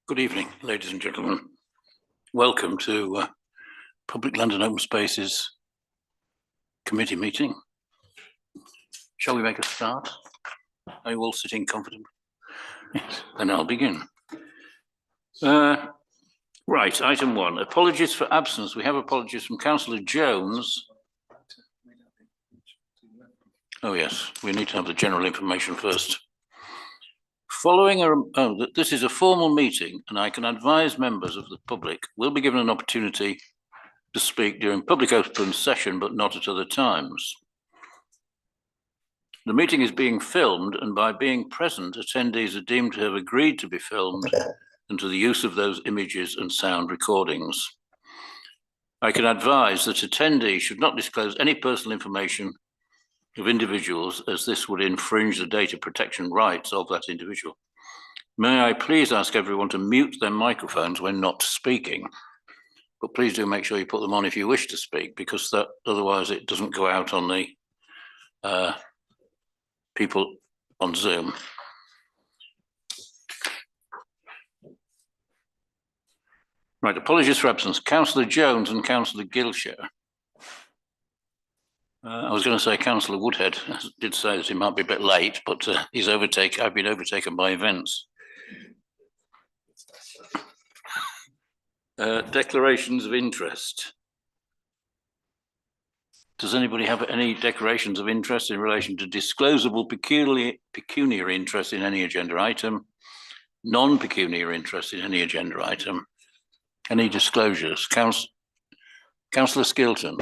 Good evening, ladies and gentlemen. Welcome to Public Land and Open Spaces Committee meeting. Shall we make a start? Are you all sitting comfortably? Yes, then I'll begin. Right, item 1, apologies for absence. We have apologies from Councillor Jones. Oh yes, we need to have the general information first. This is a formal meeting, and I can advise members of the public will be given an opportunity to speak during public open session, but not at other times. The meeting is being filmed, and by being present, attendees are deemed to have agreed to be filmed and to the use of those images and sound recordings. I can advise that attendees should not disclose any personal information of individuals, as this would infringe the data protection rights of that individual. May I please ask everyone to mute their microphones when not speaking, but please do make sure you put them on if you wish to speak, because otherwise it doesn't go out on the people on Zoom. Right, apologies for absence. Councillor Jones and Councillor Gilshire. I was going to say Councillor Woodhead did say that he might be a bit late, but I've been overtaken by events. Declarations of interest. Does anybody have any declarations of interest in relation to disclosable pecuniary interest in any agenda item, non-pecuniary interest in any agenda item? Any disclosures? Councillor Skilton.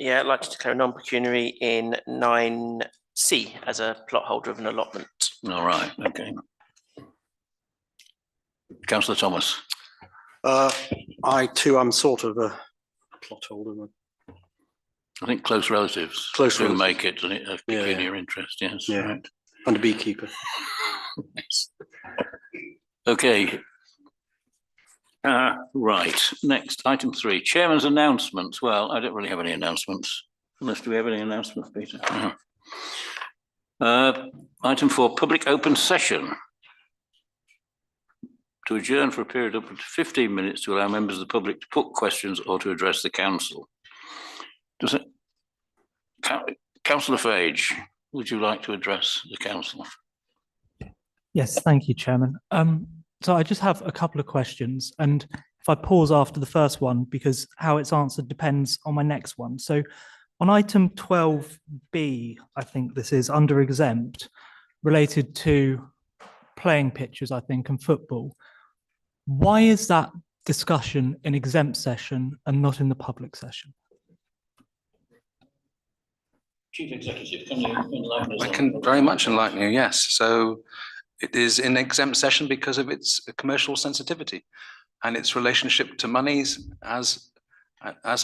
Yeah, I'd like to declare non-pecuniary in 9C as a plot holder of an allotment. All right, okay. Councillor Thomas. I too am sort of a plot holder. I think close relatives do make it a pecuniary interest, yes. Yeah. Right. And a beekeeper. Yes. Okay. Right, next, item 3, Chairman's announcements. Well, I don't really have any announcements. Unless, do we have any announcements, Peter? Item 4, public open session. To adjourn for a period up to 15 minutes to allow members of the public to put questions or to address the council. Councillor Fage, would you like to address the council? Yes, thank you, Chairman. So I just have a couple of questions, and if I pause after the first one, because how it's answered depends on my next one. So on item 12B, I think this is under exempt, related to playing pitches, I think, and football. Why is that discussion in exempt session and not in the public session? Chief Executive, can you enlighten us? I can very much enlighten you, yes. So it is in exempt session because of its commercial sensitivity and its relationship to monies as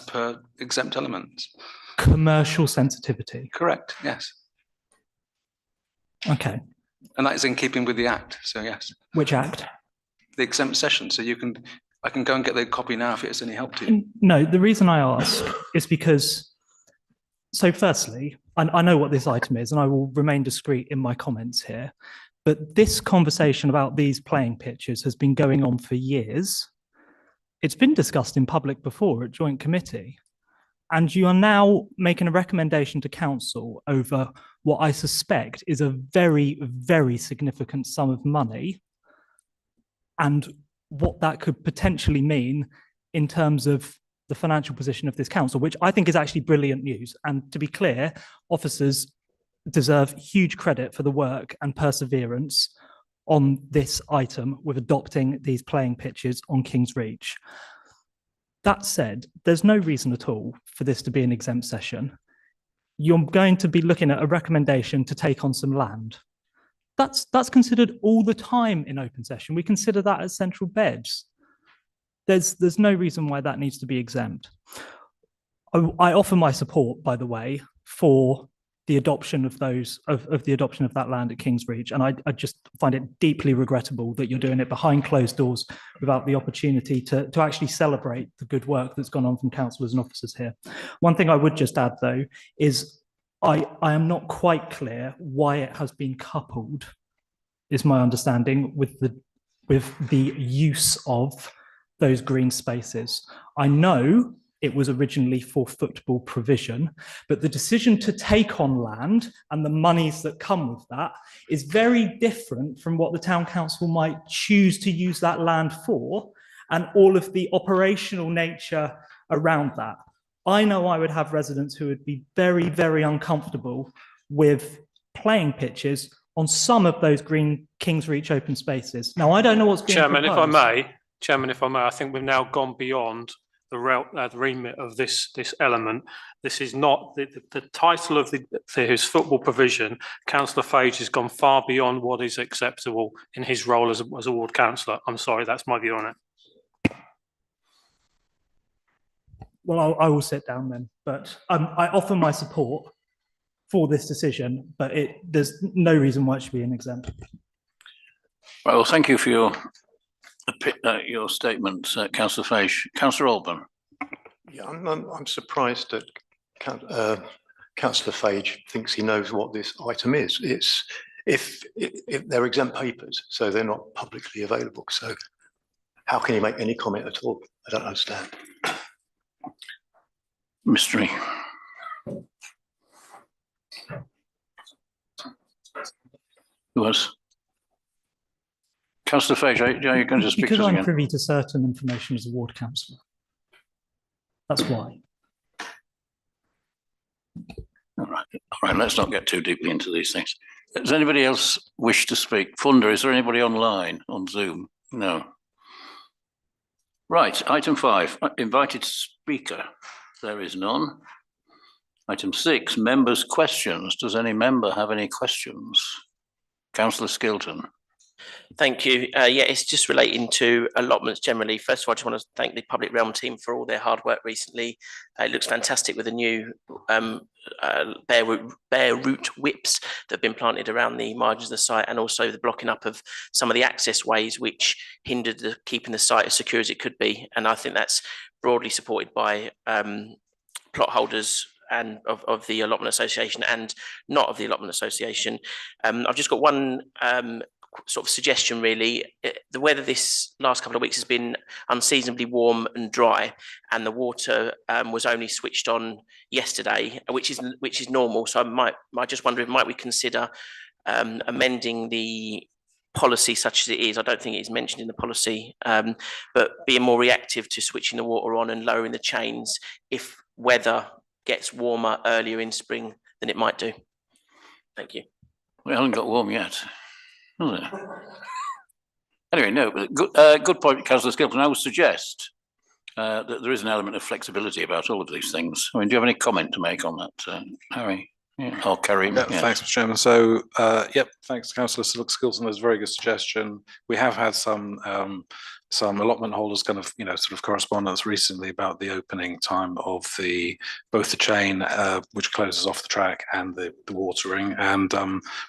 per exempt elements. Commercial sensitivity? Correct, yes. Okay. And that is in keeping with the Act, so yes. Which Act? The exempt session, so I can go and get the copy now if it's any help to you. No, the reason I ask is because, so firstly, I know what this item is and I will remain discreet in my comments here, but this conversation about these playing pitches has been going on for years. It's been discussed in public before at joint committee, and you are now making a recommendation to council over what I suspect is a very, very significant sum of money, and what that could potentially mean in terms of the financial position of this council, which I think is actually brilliant news. And to be clear, officers deserve huge credit for the work and perseverance on this item with adopting these playing pitches on King's Reach. That said, there's no reason at all for this to be an exempt session. You're going to be looking at a recommendation to take on some land. That's considered all the time in open session. We consider that as central beds. There's no reason why that needs to be exempt. I offer my support, by the way, for the adoption of the adoption of that land at King's Reach, and I just find it deeply regrettable that you're doing it behind closed doors without the opportunity to actually celebrate the good work that's gone on from councillors and officers here. One thing I would just add, though, is I am not quite clear why it has been coupled, is my understanding, with the with the use of those green spaces. I know it was originally for football provision, but the decision to take on land and the monies that come with that is very different from what the town council might choose to use that land for, and all of the operational nature around that. I know I would have residents who would be very, very uncomfortable with playing pitches on some of those green King's Reach open spaces. Now, I don't know what's being Chairman, proposed. Chairman, if I may, I think we've now gone beyond the remit of this element. This is not the title of his football provision. Councillor Fage has gone far beyond what is acceptable in his role as a ward councillor. I'm sorry, that's my view on it. Well, I will sit down then, but I offer my support for this decision, but there's no reason why it should be an exempt. Well, thank you for your statement, Councillor Fage. Councillor Alban. Yeah, I'm surprised that Councillor Fage thinks he knows what this item is. It's if they're exempt papers, so they're not publicly available. So how can you make any comment at all? I don't understand. Mystery. Who was? Councillor Fage, are you going to speak because to us I'm again? privy to certain information as a ward councillor. That's why. All right, let's not get too deeply into these things. Does anybody else wish to speak? Funder, is there anybody online on Zoom? No. Right, item 5, invited speaker. There is none. Item 6, members' questions. Does any member have any questions? Councillor Skilton. Thank you. Yeah, it's just relating to allotments generally. First of all, I just want to thank the Public Realm team for all their hard work recently. It looks fantastic with the new bare root whips that have been planted around the margins of the site, and also the blocking up of some of the access ways which hindered keeping the site as secure as it could be. And I think that's broadly supported by plot holders and of the allotment association and not of the allotment association. I've just got one sort of suggestion really. The weather this last couple of weeks has been unseasonably warm and dry, and the water was only switched on yesterday, which is normal. So I just wonder if might we consider amending the policy such as it is. I don't think it is mentioned in the policy, but being more reactive to switching the water on and lowering the chains if weather gets warmer earlier in spring than it might do. Thank you. We haven't got warm yet, has it? Anyway, no, good point, Councillor Skilton. I would suggest that there is an element of flexibility about all of these things. I mean, do you have any comment to make on that, Harry? Yeah, or Kerry? Yeah, thanks, Mr. Chairman. So, yep, thanks, Councillor Skilton. That's a very good suggestion. We have had some allotment holders kind of, sort of correspondence recently about the opening time of both the chain, which closes off the track, and the watering. And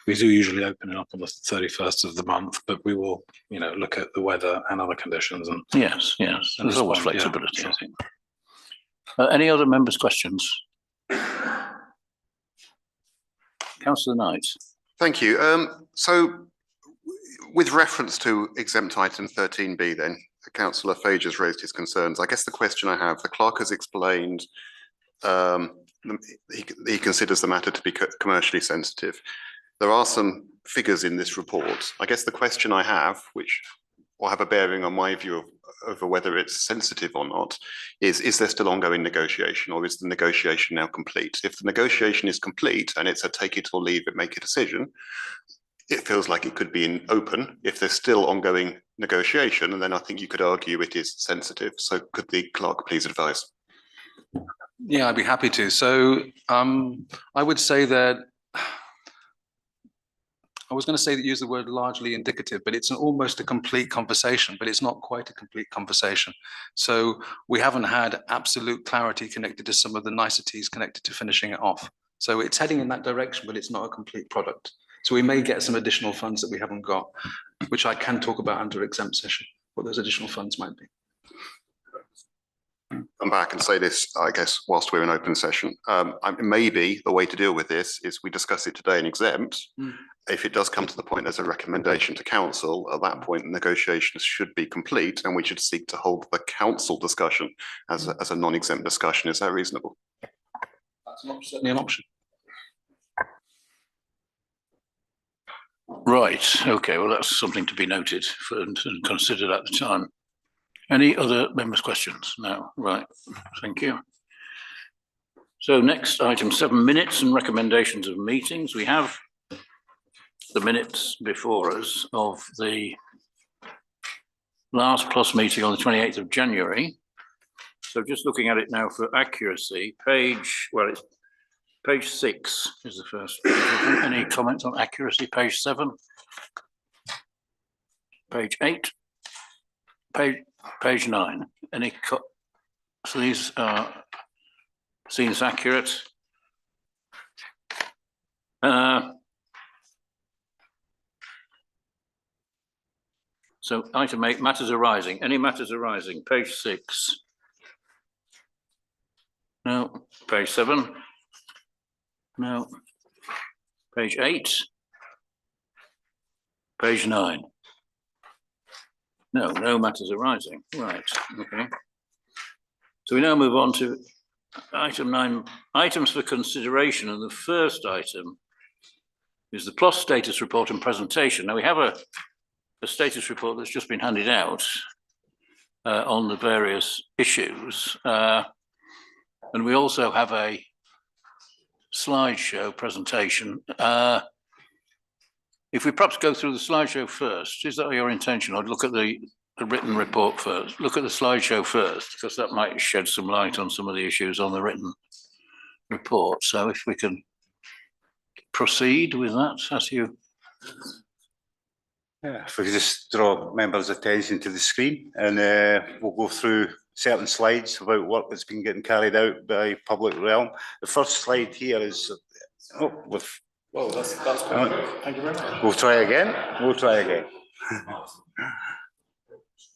we do usually open it up on the 31st of the month, but we will, look at the weather and other conditions. And yes, and there's always respond. flexibility, Yeah, I think. Any other members' questions? Councillor Knight. Thank you. So with reference to exempt item 13B then, Councillor Fage has raised his concerns. I guess the question I have, the clerk has explained he considers the matter to be commercially sensitive. There are some figures in this report. I guess the question I have, which will have a bearing on my view over whether it's sensitive or not, is there still ongoing negotiation, or is the negotiation now complete? If the negotiation is complete and it's a take it or leave it, make a decision, it feels like it could be in open. If there's still ongoing negotiation, and then I think you could argue it is sensitive. So could the clerk please advise? Yeah, I'd be happy to. So I would say that I was going to say that use the word largely indicative, but it's almost a complete conversation, but it's not quite a complete conversation. So we haven't had absolute clarity connected to some of the niceties connected to finishing it off. So it's heading in that direction, but it's not a complete product. So we may get some additional funds that we haven't got, which I can talk about under exempt session, what those additional funds might be. come back and say this, I guess, whilst we're in open session. Maybe the way to deal with this is we discuss it today in exempt. If it does come to the point there's a recommendation to council, at that point negotiations should be complete and we should seek to hold the council discussion as a non-exempt discussion. Is that reasonable? That's certainly an option. Right, okay, well, that's something to be noted and considered at the time. Any other members' questions? No, right, thank you. So next item 7, minutes and recommendations of meetings. We have the minutes before us of the last PLOS meeting on the 28th of January. So just looking at it now for accuracy, it's page 6 is the first. Any comments on accuracy? Page 7, page 8, page 9. So these are seen as accurate. So item 8, matters arising. Any matters arising? Page 6. No. Page 7. No. Page 8. Page 9. No matters arising. Right, okay. So we now move on to item 9, items for consideration. And the first item is the PLOS status report and presentation. Now we have a status report that's just been handed out on the various issues. And we also have a slideshow presentation. If we perhaps go through the slideshow first, is that your intention? I'd look at the written report first. Look at the slideshow first, because that might shed some light on some of the issues on the written report. So if we can proceed with that, as you... Yeah, if we could just draw members' attention to the screen, and we'll go through certain slides about work that's been getting carried out by public realm. The first slide here is, well, that's perfect. Thank you very much. We'll try again.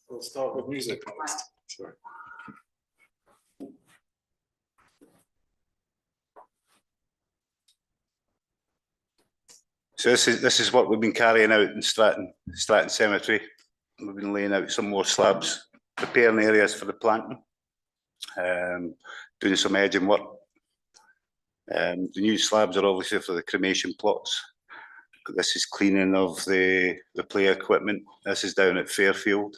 We'll start with music next. Sorry. So this is what we've been carrying out in Stratton Cemetery. We've been laying out some more slabs, preparing areas for the planting, doing some edging work. The new slabs are obviously for the cremation plots. This is cleaning of the play equipment. This is down at Fairfield,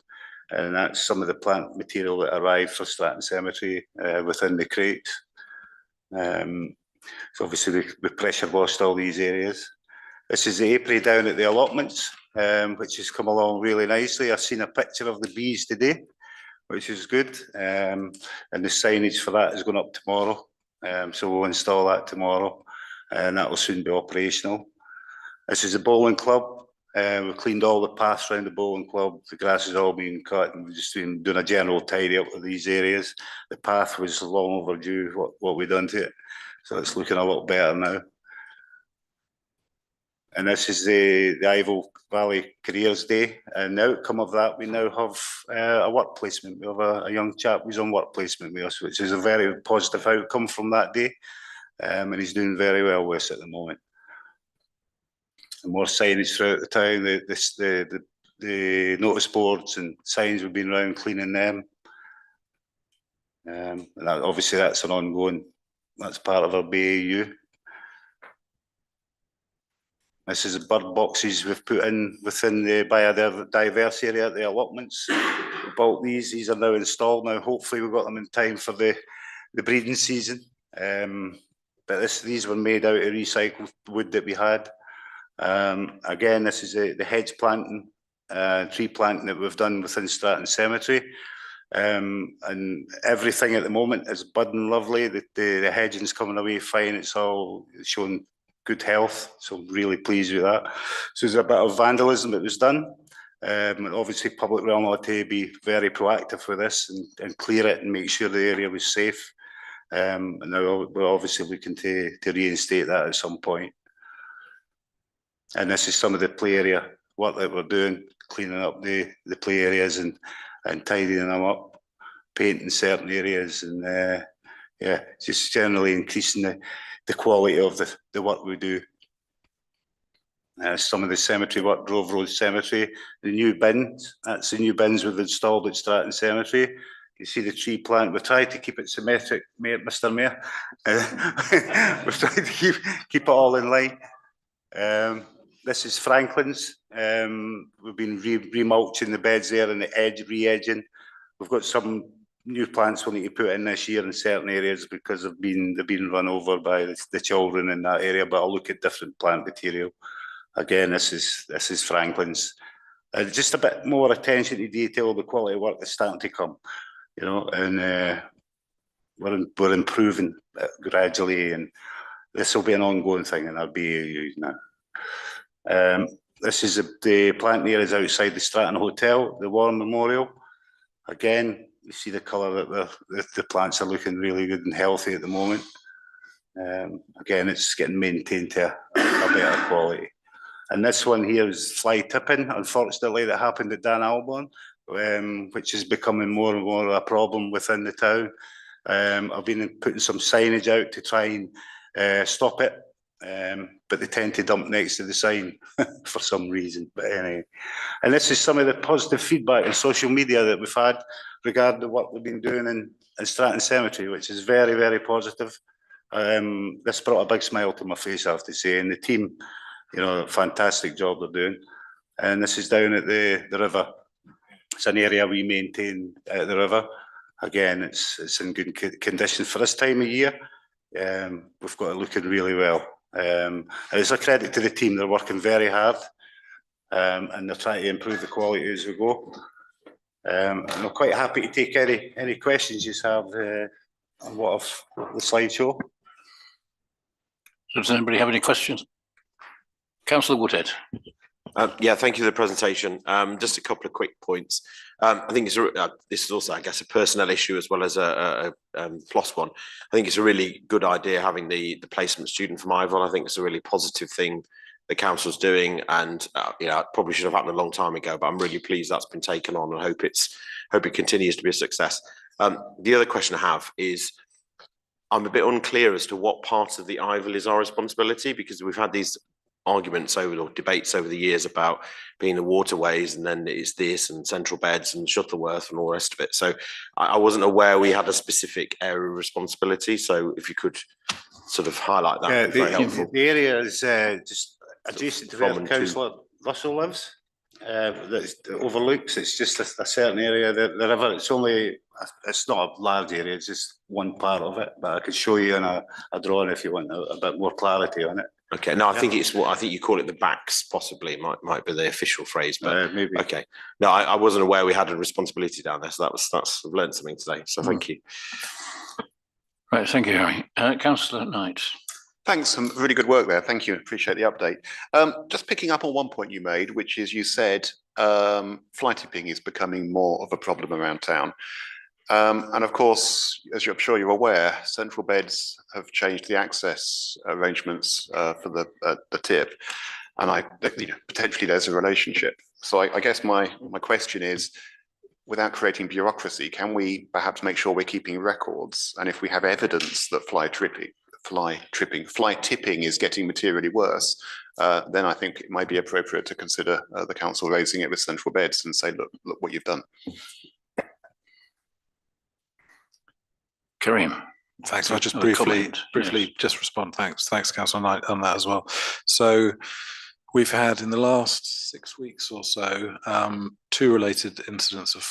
and that's some of the plant material that arrived for Stratton Cemetery within the crates. So obviously we pressure washed all these areas. This is the apiary down at the allotments, which has come along really nicely. I've seen a picture of the bees today, which is good. And the signage for that is going up tomorrow. So we'll install that tomorrow, and that will soon be operational. This is the bowling club. We've cleaned all the paths around the bowling club. The grass has all been cut, and we've just been doing a general tidy up of these areas. The path was long overdue, what we've done to it. So it's looking a lot better now. And this is the Ivo Valley Careers Day. And the outcome of that, we now have a work placement. We have a young chap who's on work placement with us, which is a very positive outcome from that day. And he's doing very well with us at the moment. And more signage throughout the town, the notice boards and signs we've been around cleaning them. And obviously that's an ongoing, that's part of our BAU. This is the bird boxes we've put in within the biodiverse area at the allotments. We bought these are now installed now. Hopefully we've got them in time for the breeding season. But these were made out of recycled wood that we had. Again, this is the hedge planting, tree planting that we've done within Stratton Cemetery. And everything at the moment is budding lovely. The hedging's coming away fine. It's all showing good health, so I'm really pleased with that. So there's a bit of vandalism that was done. Obviously, public realm had to be very proactive with this and clear it and make sure the area was safe. And now we're obviously looking to reinstate that at some point. And this is some of the play area work that we're doing, cleaning up the play areas and tidying them up. paint in certain areas, and yeah, just generally increasing the quality of the work we do. Some of the cemetery work, Grove Road Cemetery, the new bins, that's the new bins we've installed at Stratton Cemetery. You see the tree plant, we've tried to keep it symmetric, Mr. Mayor. We've tried to keep it all in line. This is Franklin's. We've been remulching the beds there and the re-edging. We've got some new plants we need to put in this year in certain areas because they've been run over by the children in that area, but I'll look at different plant material. Again, this is Franklin's. Just a bit more attention to detail, the quality of work that's starting to come, you know, and we're improving gradually, and this will be an ongoing thing in our BAU now. This is the plant areas outside the Stratton Hotel, the War Memorial. Again, you see the colour that the plants are looking really good and healthy at the moment. Again, it's getting maintained to a better quality. And this one here is fly tipping, unfortunately, that happened at Dan Albon, which is becoming more and more a problem within the town. I've been putting some signage out to try and stop it, but they tend to dump next to the sign for some reason. But anyway, and this is some of the positive feedback on social media that we've had regarding what we've been doing in Stratton Cemetery, which is very, very positive. This brought a big smile to my face, I have to say, and the team, you know, fantastic job they're doing. And this is down at the river. It's an area we maintain at the river. Again, it's in good condition for this time of year. We've got it looking really well. And it's a credit to the team. They're working very hard, and they're trying to improve the quality as we go. And I'm quite happy to take any questions you have on what of the slideshow. Does anybody have any questions? Councillor Woodhead. Yeah, thank you for the presentation. Just a couple of quick points. I think this is also, I guess, a personnel issue as well as a PLOS one. I think it's a really good idea having the placement student from Ivor. I think it's a really positive thing the council's doing, and you know, it probably should have happened a long time ago, but I'm really pleased that's been taken on, and hope it continues to be a success. The other question I have is, I'm a bit unclear as to what part of the Ivor is our responsibility, because we've had these arguments or debates over the years about being the waterways, and then it's this and central beds and Shuttleworth and all the rest of it. So I wasn't aware we had a specific area of responsibility. So if you could sort of highlight that, yeah, very helpful. The area is just adjacent to where Councillor Russell lives. That overlooks. It's just a certain area. The river. It's not a large area. It's just one part of it. But I could show you in a drawing if you want a bit more clarity on it. Okay, no, I think it's what I think you call it the backs, possibly might be the official phrase, but maybe. Okay, no, I wasn't aware we had a responsibility down there, so I've learned something today. So thank you. Right, thank you, Harry. Councillor Knight. Thanks, some really good work there. Thank you. Appreciate the update. Just picking up on one point you made, which is you said fly tipping is becoming more of a problem around town. And of course, as I'm sure you're aware, Central Beds have changed the access arrangements for the tip, and potentially there's a relationship. So I guess my question is, without creating bureaucracy, can we perhaps make sure we're keeping records? And if we have evidence that fly tipping is getting materially worse, then I think it might be appropriate to consider the council raising it with Central Beds and say, look what you've done. Kareem. Thanks. I'll just briefly just respond. Thanks, Councillor Knight, on that as well. So we've had in the last 6 weeks or so 2 related incidents of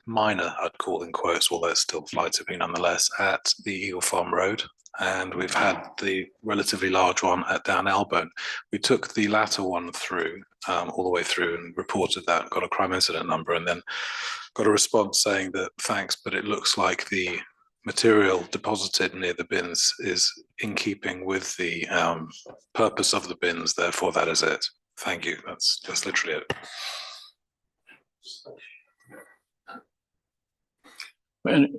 minor, I'd call in quotes, although it's still fly tipping nonetheless, at the Eagle Farm Road, and we've had the relatively large one at Down Elbone. We took the latter one through all the way through and reported that, got a crime incident number, and then got a response saying that thanks, but it looks like the material deposited near the bins is in keeping with the purpose of the bins, therefore that is it. Thank you. That's literally it.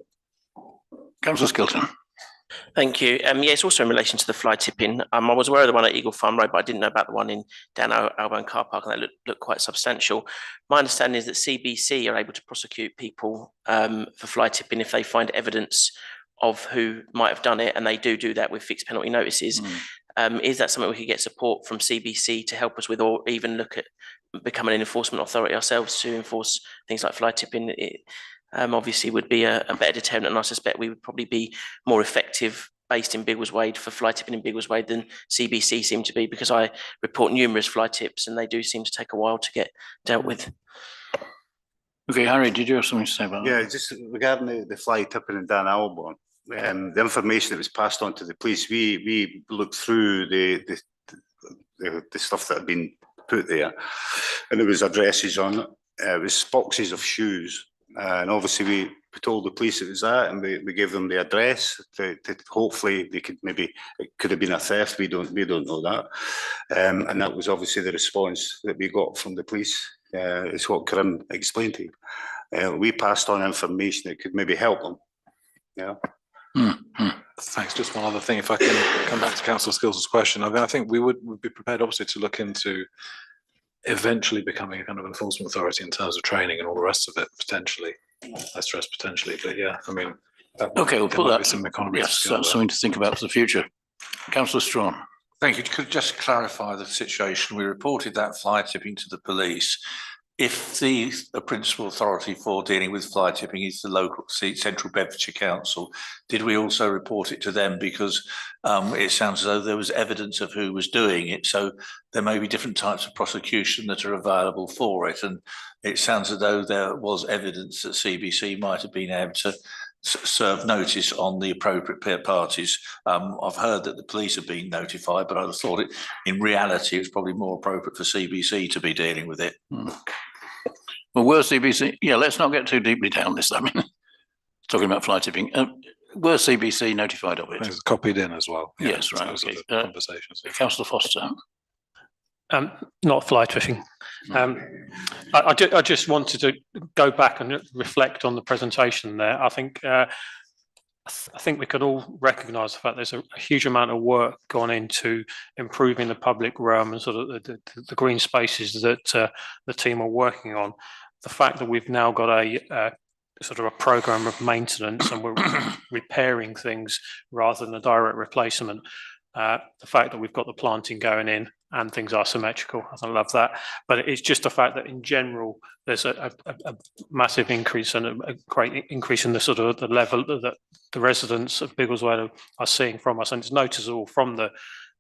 Councillor Skilton. Thank you. Yeah, it's also in relation to the fly tipping. I was aware of the one at Eagle Farm Road, but I didn't know about the one in down Albion Car Park, and that looked quite substantial. My understanding is that CBC are able to prosecute people for fly tipping if they find evidence of who might have done it, and they do that with fixed penalty notices. Is that something we could get support from CBC to help us with, or even look at becoming an enforcement authority ourselves to enforce things like fly tipping? It obviously would be a better deterrent, and I suspect we would probably be more effective based in Biggleswade for fly tipping in Biggleswade than CBC seem to be, because I report numerous fly tips and they do seem to take a while to get dealt with. Okay, Harry, did you have something to say about that? Yeah, just regarding the fly tipping in Dan Alborn, the information that was passed on to the police, we looked through the stuff that had been put there, and there was addresses on it. It was boxes of shoes, and obviously we told the police it was that, and we gave them the address to hopefully they could, maybe it could have been a theft. We don't know that, and that was obviously the response that we got from the police. Is what Karen explained to you. We passed on information that could maybe help them. Yeah. Thanks. Just one other thing, if I can come back to Councillor Skills' question. I mean, I think we would be prepared, obviously, to look into eventually becoming a kind of enforcement authority in terms of training and all the rest of it, potentially. I stress potentially, but yeah, I mean. Okay, we'll put that. Some economy. Yes, that's something to think about for the future. Councillor Strawn. Thank you. Could just clarify the situation. We reported that fly tipping to the police. If the principal authority for dealing with fly tipping is the local Central Bedfordshire Council, did we also report it to them? Because it sounds as though there was evidence of who was doing it. So there may be different types of prosecution that are available for it. And it sounds as though there was evidence that CBC might have been able to serve notice on the appropriate parties. I've heard that the police have been notified, but I thought it, in reality, it was probably more appropriate for CBC to be dealing with it. Well, were CBC, yeah, let's not get too deeply down this. I mean, talking about fly tipping, were CBC notified of it? It's copied in as well. Yeah, yes, right. Okay. Conversations. Councillor Foster. Not fly tipping. I just wanted to go back and reflect on the presentation there. I think we could all recognise the fact there's a huge amount of work gone into improving the public realm and sort of the green spaces that the team are working on. The fact that we've now got a sort of a programme of maintenance and we're repairing things rather than a direct replacement. The fact that we've got the planting going in and things are symmetrical, I love that. But it's just the fact that in general there's a massive increase and a great increase in the sort of the level that the residents of Biggleswade are seeing from us, and it's noticeable from the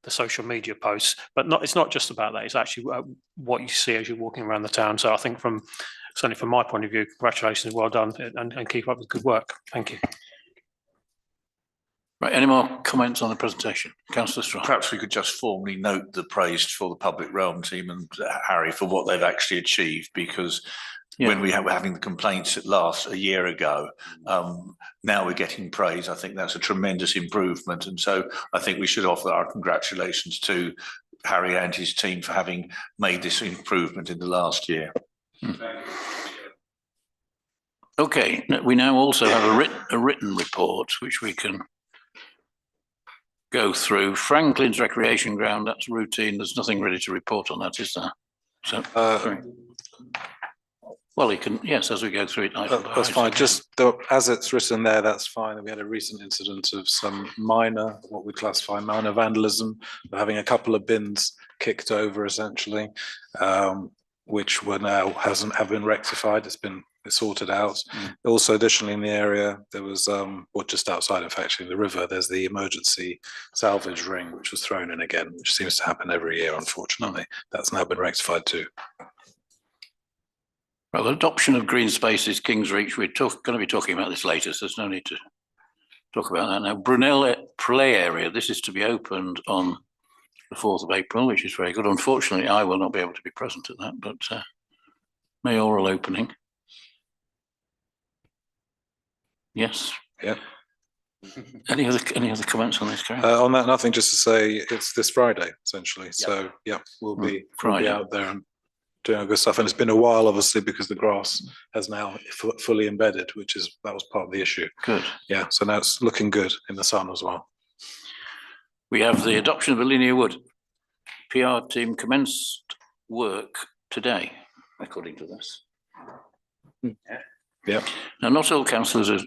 social media posts. But it's not just about that. It's actually what you see as you're walking around the town. So I think certainly from my point of view, congratulations, well done, and keep up the good work. Thank you. Right, any more comments on the presentation? Councillor Strawn. Perhaps we could just formally note the praise for the public realm team and Harry for what they've actually achieved, because when we were having the complaints at last a year ago, now we're getting praise. I think that's a tremendous improvement. And so I think we should offer our congratulations to Harry and his team for having made this improvement in the last year. Okay, we now also have a written report which we can go through. Franklin's Recreation Ground, that's routine. There's nothing really to report on that, is there? So, well, you can, yes, as we go through it. That's fine. Just as it's written there, that's fine. We had a recent incident of some minor, what we classify minor vandalism, having a couple of bins kicked over, essentially, which were now have been rectified. It's been sorted out. Also, additionally, in the area, there was, well, just outside, in fact, actually, the river, there's the emergency salvage ring, which was thrown in again, which seems to happen every year, unfortunately. That's now been rectified too. Well, the adoption of green spaces, King's Reach, we're going to be talking about this later, so there's no need to talk about that now. Brunel Play Area, this is to be opened on the 4th of April, which is very good. Unfortunately, I will not be able to be present at that, but mayoral opening. Yes. Yeah. Any other comments on this, Karen? On that, nothing. Just to say, it's this Friday essentially. Yep. So yeah, we'll be out there. And doing good stuff. And it's been a while, obviously, because the grass has now fully embedded, that was part of the issue. Good. Yeah, so now it's looking good in the sun as well. We have the adoption of a linear wood. PR team commenced work today, according to this. Yeah. Now, not all councillors are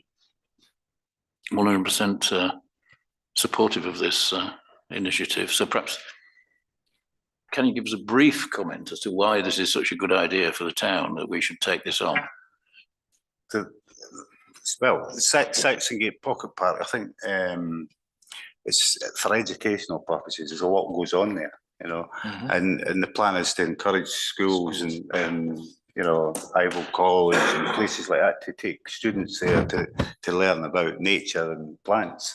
100% supportive of this initiative. So perhaps, can you give us a brief comment as to why this is such a good idea for the town that we should take this on? Well, Saxongate Pocket Park, I think it's for educational purposes. There's a lot goes on there, you know, and the plan is to encourage schools and you know, Ivell College and places like that to take students there to learn about nature and plants,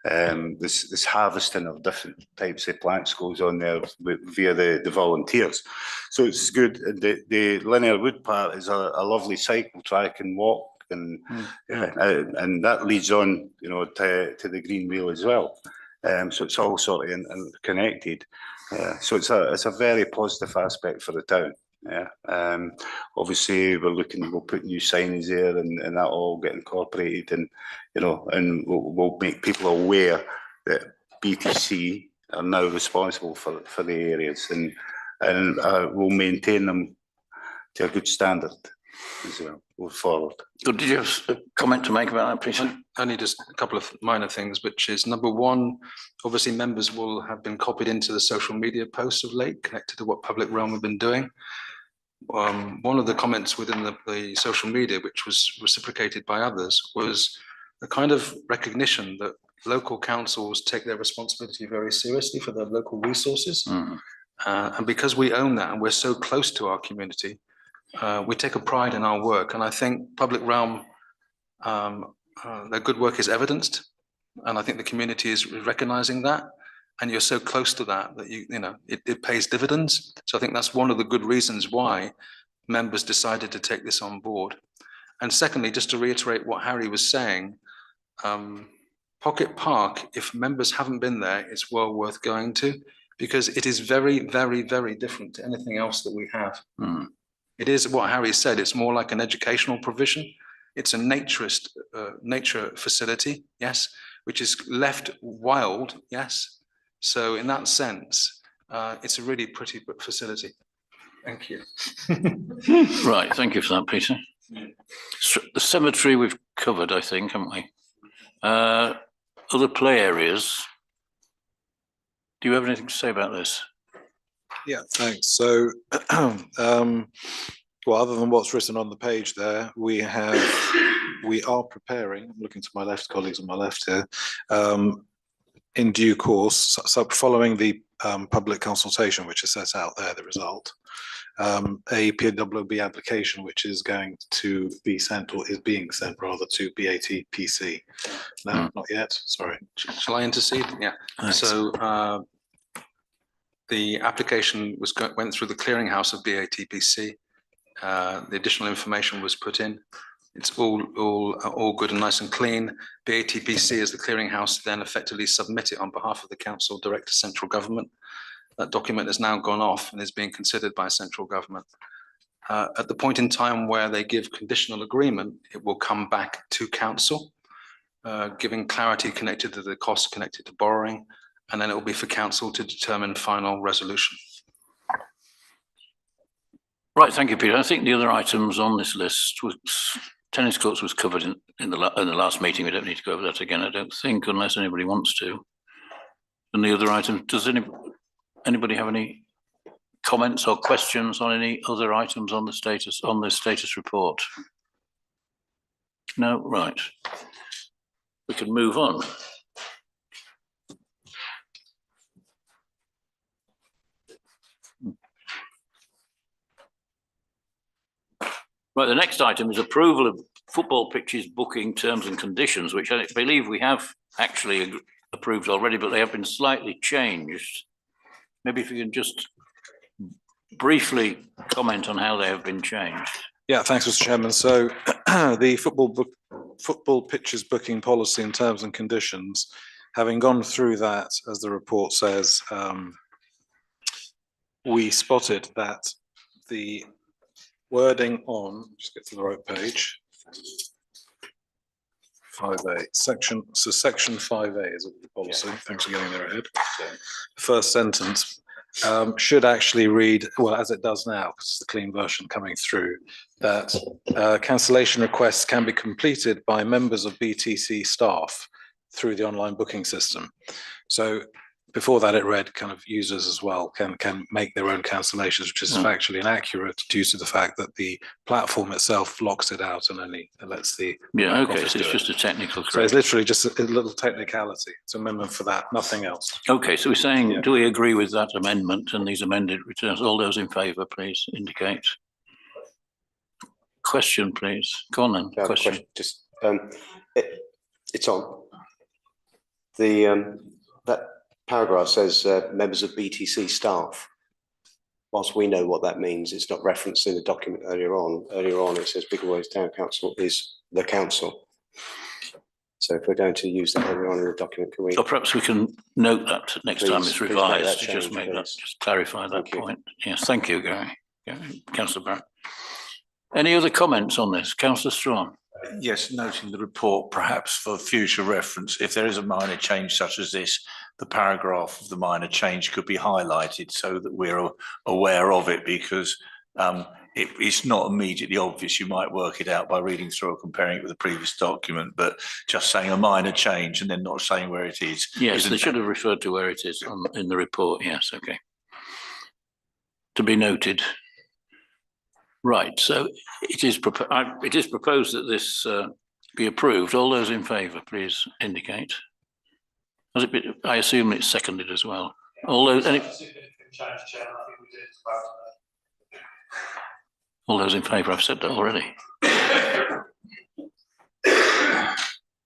and this harvesting of different types of plants goes on there via the volunteers. So it's good. The linear wood part is a lovely cycle track and walk, and that leads on, you know, to the green wheel as well. So it's all sort of connected. So it's a very positive aspect for the town. Yeah. Obviously we'll put new signs there, and that all get incorporated, and you know, and we'll make people aware that BTC are now responsible for the areas, and we'll maintain them to a good standard as well going forward. Good. Did you have a comment to make about that, please? Only just a couple of minor things, which is number one, obviously members will have been copied into the social media posts of late connected to what Public Realm have been doing. One of the comments within the social media, which was reciprocated by others, was a kind of recognition that local councils take their responsibility very seriously for their local resources. And because we own that and we're so close to our community, we take a pride in our work. And I think Public Realm, their good work is evidenced. And I think the community is recognizing that. And you're so close to that you know, it pays dividends. So I think that's one of the good reasons why members decided to take this on board. And secondly, just to reiterate what Harry was saying, Pocket Park, if members haven't been there, it's well worth going to, because it is very, very, very different to anything else that we have. It is what Harry said, it's more like an educational provision. It's a nature facility, yes, which is left wild, yes. So in that sense, it's a really pretty facility. Thank you. Right, thank you for that, Peter. The cemetery we've covered, I think, haven't we? Other play areas. Do you have anything to say about this? Yeah, thanks. So, well, other than what's written on the page there, we are preparing, I'm looking to my left, colleagues on my left here, in due course, so following the public consultation, which is set out there, the result, a PWB application, which is going to be sent, or is being sent rather, to BATPC. No, not yet, sorry. Shall I intercede? Yeah. Thanks. So the application went through the clearinghouse of BATPC. The additional information was put in. It's all good and nice and clean. BATPC as the clearinghouse then effectively submit it on behalf of the council direct to central government. That document has now gone off and is being considered by central government. At the point in time where they give conditional agreement, it will come back to council, giving clarity connected to the costs connected to borrowing, and then it will be for council to determine final resolution. Right, thank you, Peter. I think the other items on this list was tennis courts was covered in the last meeting. We don't need to go over that again, I don't think, unless anybody wants to. And the other items, does anybody have any comments or questions on any other items on the status report? No, right. We can move on. Right, the next item is approval of football pitches booking terms and conditions, which I believe we have actually approved already, but they have been slightly changed. Maybe if you can just briefly comment on how they have been changed. Yeah, thanks, Mr. Chairman. So the football pitches booking policy and terms and conditions, having gone through that, as the report says, we spotted that the wording on, just get to the right page. 5A, section 5A is the policy. Thanks for getting there ahead. First sentence should actually read, well, as it does now, because it's the clean version coming through, that cancellation requests can be completed by members of BTC staff through the online booking system. So before that, it read kind of users as well can make their own cancellations, which is factually inaccurate due to the fact that the platform itself locks it out and only lets the so it's just a technical correction. So it's literally just a little technicality. It's an amendment for that, nothing else. Okay, so we're saying, do we agree with that amendment and these amended returns? All those in favour, please indicate. Question, please. Go on then. Question. Just it's on the that paragraph says members of BTC staff. Whilst we know what that means, it's not referenced in the document earlier on. Earlier on, it says Biggleswade Town Council is the council. So if we're going to use that earlier on in the document, can we? Or perhaps we can note that next time it's revised to just make that, please. just clarify that point. Yes, thank you, Gary. Councillor Brown. Any other comments on this? Councillor Strawn. Yes, noting the report, perhaps for future reference, if there is a minor change such as this, the paragraph of the minor change could be highlighted so that we're aware of it, because it's not immediately obvious. You might work it out by reading through or comparing it with the previous document, but just saying a minor change and then not saying where it is. Yes, they should have referred to where it is in the report. Yes, okay. To be noted. Right, so it is proposed that this be approved. All those in favour, please indicate. Has it been, I assume it's seconded as well. All those, all those in favour, I've said that already.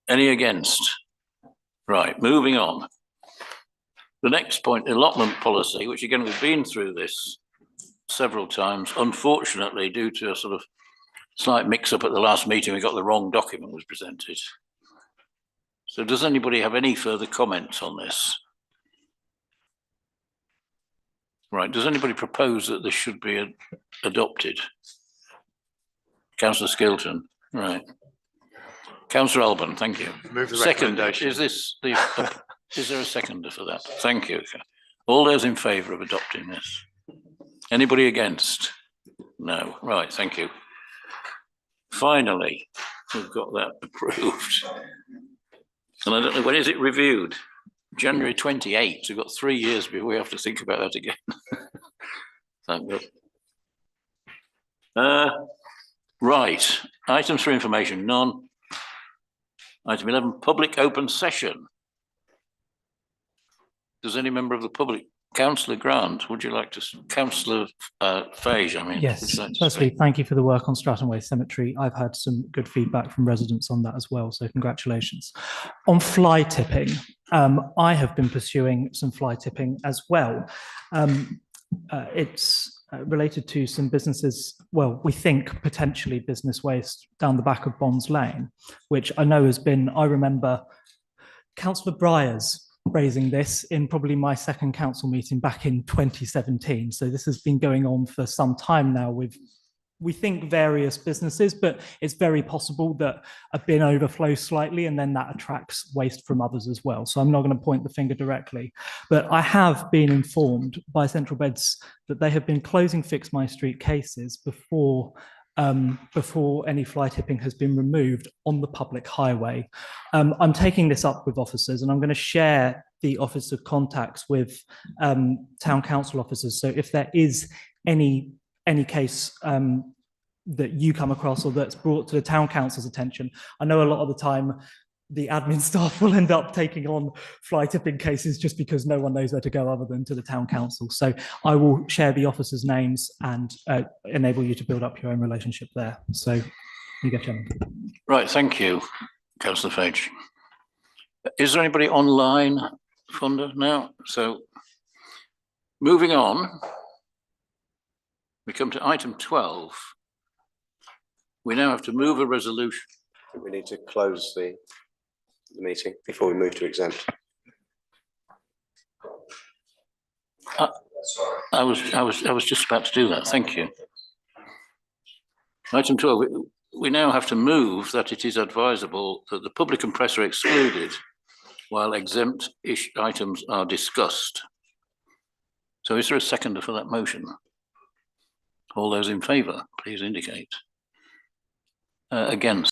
Any against? Right, moving on. The next point, allotment policy, which again, we've been through this several times. Unfortunately, due to a sort of slight mix-up at the last meeting, we got the wrong document was presented. So does anybody have any further comments on this? Right, does anybody propose that this should be adopted? Councillor Skilton, right. Councillor Alban, thank you. Move the Second, recommendation. is there a seconder for that? Thank you. All those in favour of adopting this? Anybody against? No. Right, thank you. Finally, we've got that approved. And I don't know, when is it reviewed? January 28th. We've got 3 years before we have to think about that again. Thank God. Right, items for information, none. Item 11, public open session. Does any member of the public? Councillor Grant, would you like to, Councillor Fage, I mean. Yes, firstly, thank you for the work on Stratton Way Cemetery. I've had some good feedback from residents on that as well, so congratulations. On fly tipping, I have been pursuing some fly tipping as well. It's related to some businesses, well, we think potentially business waste down the back of Bonds Lane, which I know has been, I remember Councillor Briers raising this in probably my second council meeting back in 2017. So this has been going on for some time now with, we think, various businesses, but it's very possible that a bin overflows slightly and then that attracts waste from others as well. So I'm not going to point the finger directly, but I have been informed by Central Beds that they have been closing Fix My Street cases before any fly tipping has been removed on the public highway. I'm taking this up with officers and I'm going to share the officer contacts with town council officers. So if there is any case that you come across or that's brought to the town council's attention, I know a lot of the time the admin staff will end up taking on fly tipping cases just because no one knows where to go other than to the town council. So I will share the officers' names and enable you to build up your own relationship there. So you go, Chairman. Right, thank you, Councillor Fage. Is there anybody online, Fonda, now? So moving on, we come to item 12. We now have to move a resolution. We need to close the meeting before we move to exempt. I was just about to do that. Thank you. Item 12, we now have to move that it is advisable that the public and press are excluded while exempt items are discussed. So is there a seconder for that motion? All those in favour, please indicate. Against?